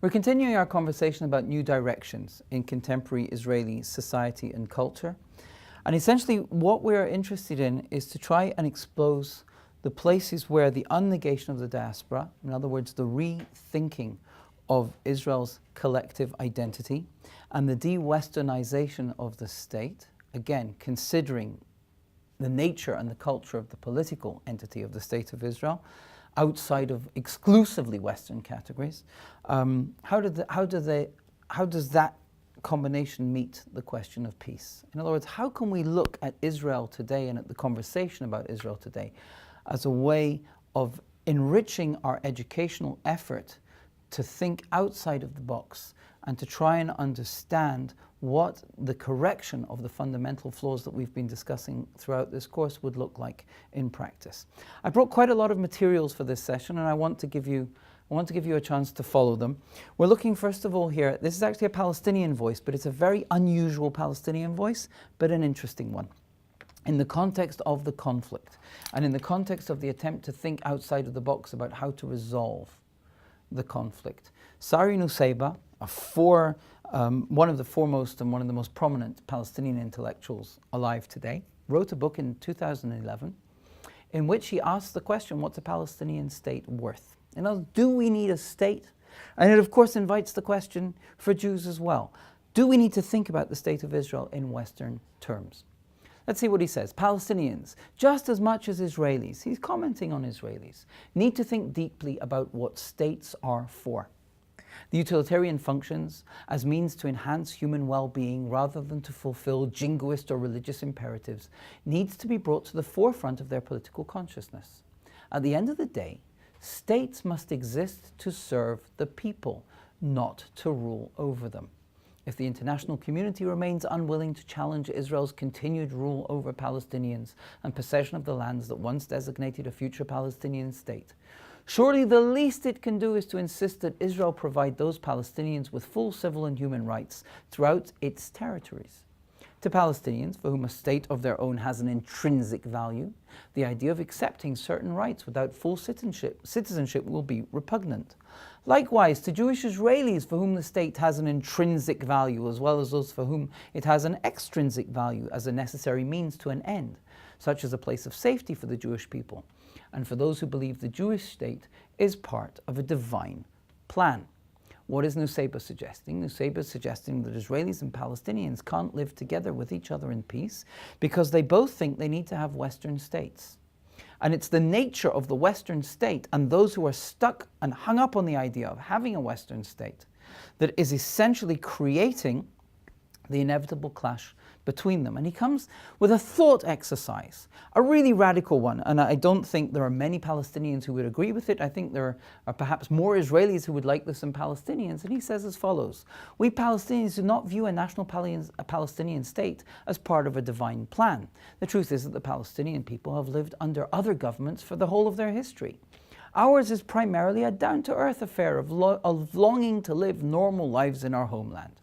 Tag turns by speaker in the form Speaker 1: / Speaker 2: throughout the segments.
Speaker 1: We're continuing our conversation about new directions in contemporary Israeli society and culture. And essentially what we're interested in is to try and expose the places where the unnegation of the diaspora, in other words, the rethinking of Israel's collective identity, and the de-Westernization of the state, again, considering the nature and the culture of the political entity of the State of Israel, outside of exclusively Western categories, how does that combination meet the question of peace? In other words, how can we look at Israel today and at the conversation about Israel today as a way of enriching our educational effort to think outside of the box and to try and understand what the correction of the fundamental flaws that we've been discussing throughout this course would look like in practice. I brought quite a lot of materials for this session, and I want to give you a chance to follow them. We're looking first of all here, this is actually a Palestinian voice, but it's a very unusual Palestinian voice, but an interesting one. In the context of the conflict, and in the context of the attempt to think outside of the box about how to resolve the conflict. Sari Nusseibeh, one of the foremost and one of the most prominent Palestinian intellectuals alive today, wrote a book in 2011 in which he asked the question, what's a Palestinian state worth? In other words, do we need a state? And it of course invites the question for Jews as well. Do we need to think about the state of Israel in Western terms? Let's see what he says. Palestinians, just as much as Israelis, he's commenting on Israelis, need to think deeply about what states are for. The utilitarian functions as means to enhance human well-being rather than to fulfill jingoist or religious imperatives needs to be brought to the forefront of their political consciousness. At the end of the day, states must exist to serve the people, not to rule over them. If the international community remains unwilling to challenge Israel's continued rule over Palestinians and possession of the lands that once designated a future Palestinian state, surely the least it can do is to insist that Israel provide those Palestinians with full civil and human rights throughout its territories. To Palestinians, for whom a state of their own has an intrinsic value, the idea of accepting certain rights without full citizenship will be repugnant. Likewise, to Jewish Israelis for whom the state has an intrinsic value, as well as those for whom it has an extrinsic value as a necessary means to an end, such as a place of safety for the Jewish people, and for those who believe the Jewish state is part of a divine plan. What is Nusseibeh suggesting? Nusseibeh is suggesting that Israelis and Palestinians can't live together with each other in peace because they both think they need to have Western states. And it's the nature of the Western state and those who are stuck and hung up on the idea of having a Western state that is essentially creating the inevitable clash between them. And he comes with a thought exercise, a really radical one. And I don't think there are many Palestinians who would agree with it. I think there are perhaps more Israelis who would like this than Palestinians. And he says as follows: we Palestinians do not view a national Palestinian state as part of a divine plan. The truth is that the Palestinian people have lived under other governments for the whole of their history. Ours is primarily a down-to-earth affair of longing to live normal lives in our homeland.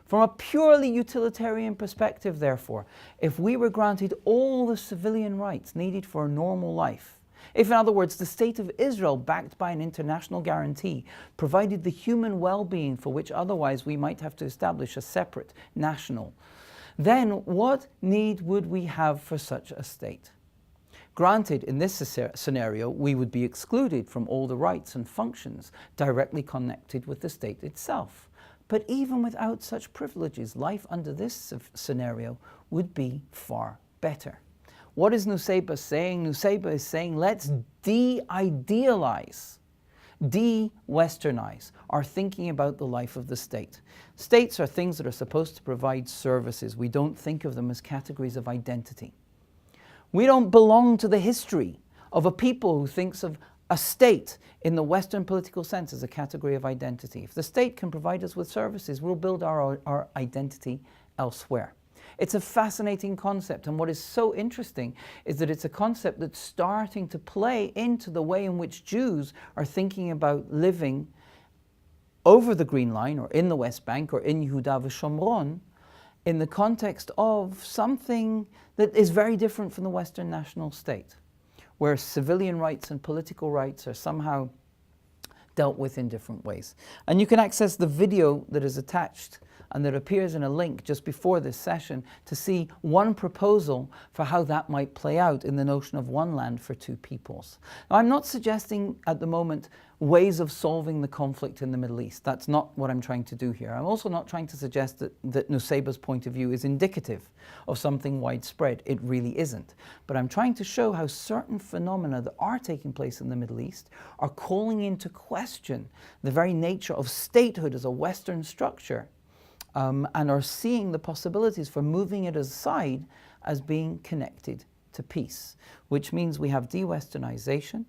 Speaker 1: From a purely utilitarian perspective, therefore, if we were granted all the civilian rights needed for a normal life, if, in other words, the State of Israel, backed by an international guarantee, provided the human well-being for which otherwise we might have to establish a separate national, then what need would we have for such a state? Granted, in this scenario, we would be excluded from all the rights and functions directly connected with the state itself. But even without such privileges, life under this scenario would be far better. What is Nusseibeh saying? Nusseibeh is saying, let's de-idealize, de-Westernize our thinking about the life of the state. States are things that are supposed to provide services. We don't think of them as categories of identity. We don't belong to the history of a people who thinks of a state in the Western political sense as a category of identity. If the state can provide us with services, we'll build our identity elsewhere. It's a fascinating concept, and what is so interesting is that it's a concept that's starting to play into the way in which Jews are thinking about living over the Green Line, or in the West Bank, or in Yehuda v'Shomron, in the context of something that is very different from the Western national state, where civilian rights and political rights are somehow dealt with in different ways. And you can access the video that is attached and that appears in a link just before this session to see one proposal for how that might play out in the notion of one land for two peoples. Now, I'm not suggesting at the moment ways of solving the conflict in the Middle East. That's not what I'm trying to do here. I'm also not trying to suggest that Nusseibeh's point of view is indicative of something widespread. It really isn't. But I'm trying to show how certain phenomena that are taking place in the Middle East are calling into question the very nature of statehood as a Western structure, and are seeing the possibilities for moving it aside as being connected to peace, which means we have de-Westernization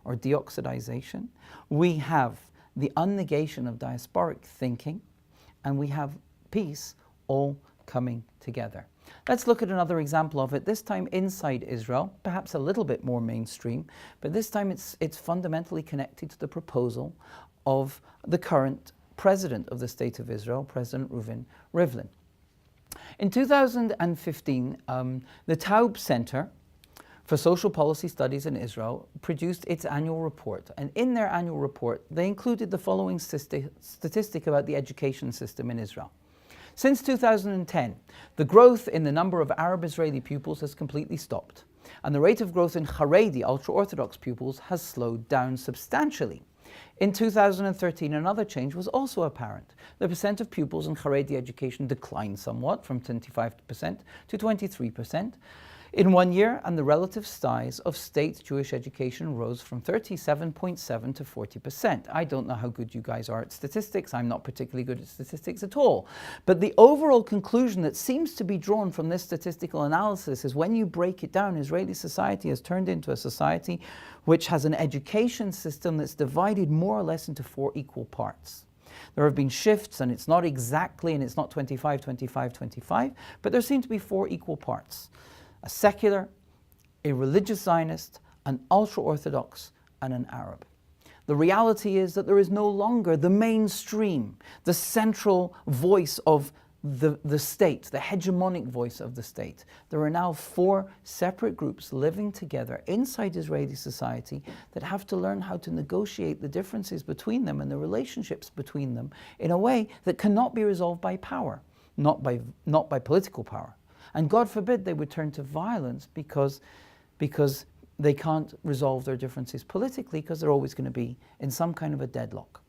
Speaker 1: or deoxidization, we have the unnegation of diasporic thinking, and we have peace all coming together. Let's look at another example of it, this time inside Israel, perhaps a little bit more mainstream, but this time it's fundamentally connected to the proposal of the current President of the State of Israel, President Reuven Rivlin. In 2015, the Taub Center for Social Policy Studies in Israel produced its annual report. And in their annual report, they included the following statistic about the education system in Israel. Since 2010, the growth in the number of Arab Israeli pupils has completely stopped. And the rate of growth in Haredi, ultra-Orthodox pupils, has slowed down substantially. In 2013, another change was also apparent. The percent of pupils in Haredi education declined somewhat, from 25% to 23% in 1 year, and the relative size of state Jewish education rose from 37.7% to 40%. I don't know how good you guys are at statistics. I'm not particularly good at statistics at all. But the overall conclusion that seems to be drawn from this statistical analysis is when you break it down, Israeli society has turned into a society which has an education system that's divided more or less into 4 equal parts. There have been shifts, and it's not exactly, and it's not 25, 25, 25, but there seem to be 4 equal parts. A secular, a religious Zionist, an ultra-Orthodox, and an Arab. The reality is that there is no longer the mainstream, the central voice of the state, the hegemonic voice of the state. There are now 4 separate groups living together inside Israeli society that have to learn how to negotiate the differences between them and the relationships between them in a way that cannot be resolved by power, not by political power. And God forbid they would turn to violence because they can't resolve their differences politically, because they're always going to be in some kind of a deadlock.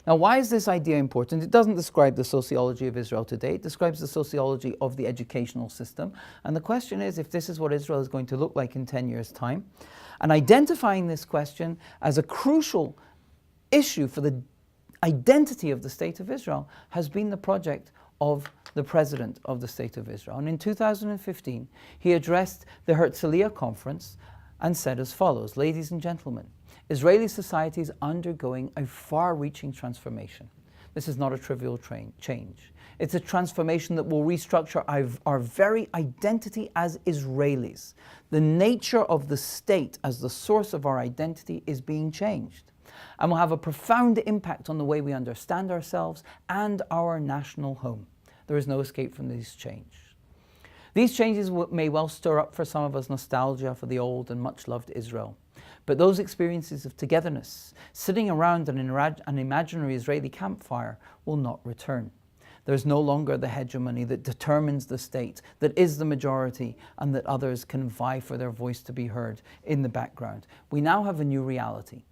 Speaker 1: Now, why is this idea important? It doesn't describe the sociology of Israel today. It describes the sociology of the educational system. And the question is, if this is what Israel is going to look like in 10 years' time, and identifying this question as a crucial issue for the identity of the State of Israel has been the project of the President of the State of Israel. And in 2015, he addressed the Herzliya Conference and said as follows: "Ladies and gentlemen, Israeli society is undergoing a far-reaching transformation. This is not a trivial change. It's a transformation that will restructure our very identity as Israelis. The nature of the state as the source of our identity is being changed, and will have a profound impact on the way we understand ourselves and our national home. There is no escape from this change. These changes may well stir up for some of us nostalgia for the old and much-loved Israel. But those experiences of togetherness, sitting around an imaginary Israeli campfire, will not return. There's no longer the hegemony that determines the state, that is the majority, and that others can vie for their voice to be heard in the background. We now have a new reality.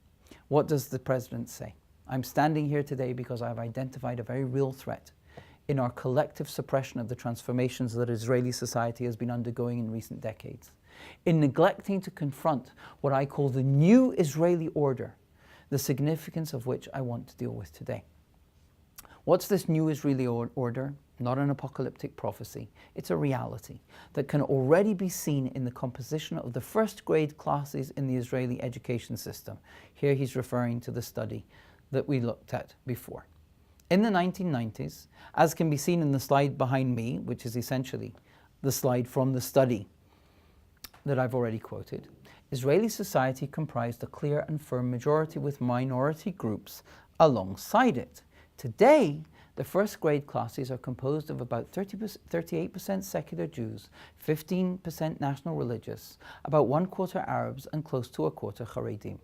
Speaker 1: What does the President say? I'm standing here today because I've identified a very real threat in our collective suppression of the transformations that Israeli society has been undergoing in recent decades, in neglecting to confront what I call the new Israeli order, the significance of which I want to deal with today." What's this new Israeli order? Not an apocalyptic prophecy. It's a reality that can already be seen in the composition of the first grade classes in the Israeli education system. Here he's referring to the study that we looked at before. In the 1990s, as can be seen in the slide behind me, which is essentially the slide from the study that I've already quoted, Israeli society comprised a clear and firm majority with minority groups alongside it. Today, the first grade classes are composed of about 38% secular Jews, 15% national religious, about 1/4 Arabs, and close to 1/4 Haredim.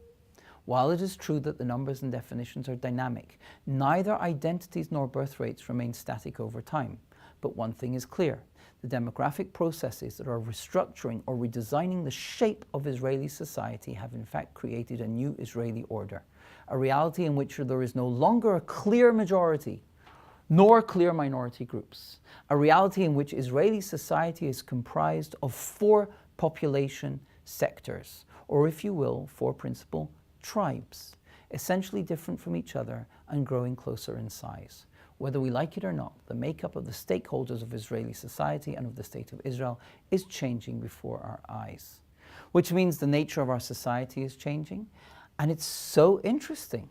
Speaker 1: While it is true that the numbers and definitions are dynamic, neither identities nor birth rates remain static over time. But one thing is clear: the demographic processes that are restructuring or redesigning the shape of Israeli society have in fact created a new Israeli order, a reality in which there is no longer a clear majority nor clear minority groups, a reality in which Israeli society is comprised of 4 population sectors, or if you will, 4 principal tribes, essentially different from each other and growing closer in size. Whether we like it or not, the makeup of the stakeholders of Israeli society and of the State of Israel is changing before our eyes, which means the nature of our society is changing. And it's so interesting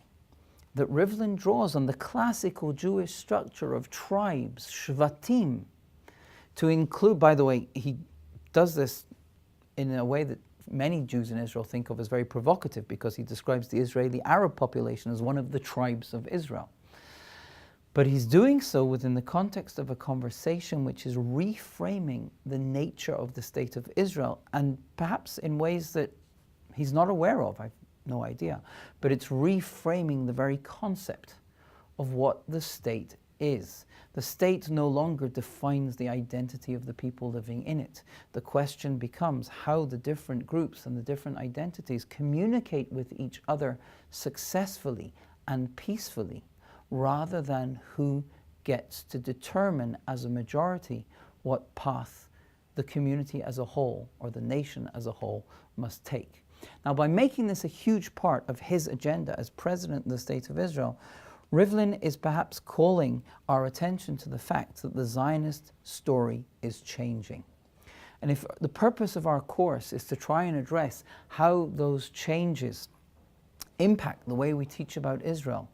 Speaker 1: that Rivlin draws on the classical Jewish structure of tribes, shvatim, to include, by the way, he does this in a way that many Jews in Israel think of as very provocative, because he describes the Israeli Arab population as one of the tribes of Israel. But he's doing so within the context of a conversation which is reframing the nature of the State of Israel, and perhaps in ways that he's not aware of, I've no idea, but it's reframing the very concept of what the state is. The state no longer defines the identity of the people living in it. The question becomes how the different groups and the different identities communicate with each other successfully and peacefully, rather than who gets to determine as a majority what path the community as a whole or the nation as a whole must take. Now, by making this a huge part of his agenda as President of the State of Israel, Rivlin is perhaps calling our attention to the fact that the Zionist story is changing. And if the purpose of our course is to try and address how those changes impact the way we teach about Israel,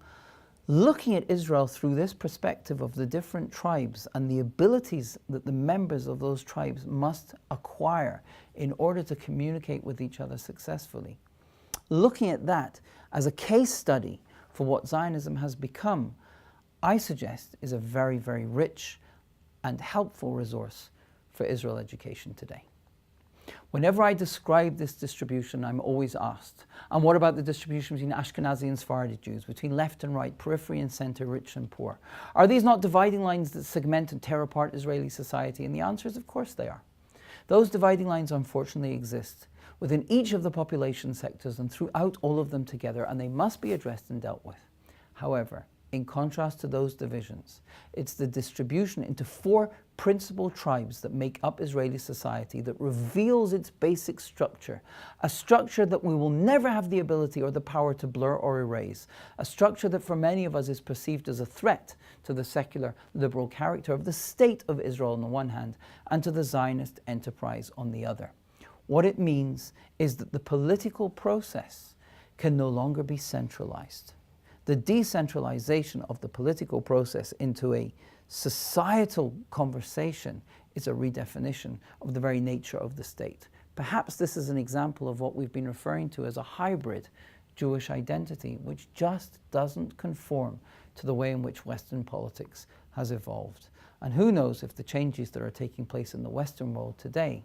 Speaker 1: looking at Israel through this perspective of the different tribes and the abilities that the members of those tribes must acquire in order to communicate with each other successfully, looking at that as a case study for what Zionism has become, I suggest is a very, very rich and helpful resource for Israel education today. Whenever I describe this distribution, I'm always asked, and what about the distribution between Ashkenazi and Sephardi Jews, between left and right, periphery and center, rich and poor? Are these not dividing lines that segment and tear apart Israeli society? And the answer is, of course they are. Those dividing lines unfortunately exist within each of the population sectors and throughout all of them together, and they must be addressed and dealt with. However, in contrast to those divisions, it's the distribution into 4 principal tribes that make up Israeli society that reveals its basic structure, a structure that we will never have the ability or the power to blur or erase, a structure that for many of us is perceived as a threat to the secular, liberal character of the State of Israel on the one hand, and to the Zionist enterprise on the other. What it means is that the political process can no longer be centralized. The decentralization of the political process into a societal conversation is a redefinition of the very nature of the state. Perhaps this is an example of what we've been referring to as a hybrid Jewish identity, which just doesn't conform to the way in which Western politics has evolved. And who knows if the changes that are taking place in the Western world today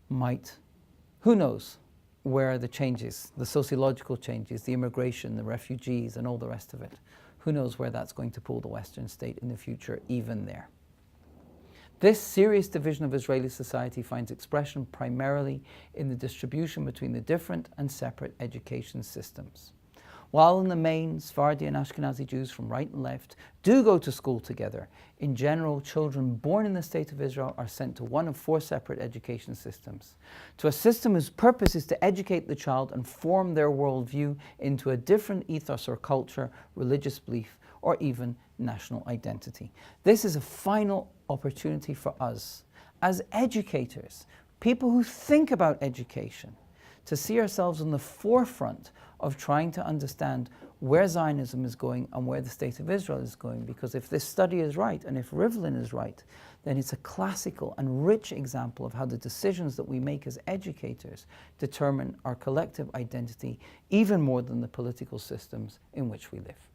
Speaker 1: who knows where the changes, the sociological changes, the immigration, the refugees, and all the rest of it, who knows where that's going to pull the Western state in the future, even there. This serious division of Israeli society finds expression primarily in the distribution between the different and separate education systems. While in the main, Sephardi and Ashkenazi Jews from right and left do go to school together, in general, children born in the State of Israel are sent to one of 4 separate education systems, to a system whose purpose is to educate the child and form their worldview into a different ethos or culture, religious belief, or even national identity. This is a final opportunity for us, as educators, people who think about education, to see ourselves on the forefront of trying to understand where Zionism is going and where the State of Israel is going. Because if this study is right, and if Rivlin is right, then it's a classical and rich example of how the decisions that we make as educators determine our collective identity even more than the political systems in which we live.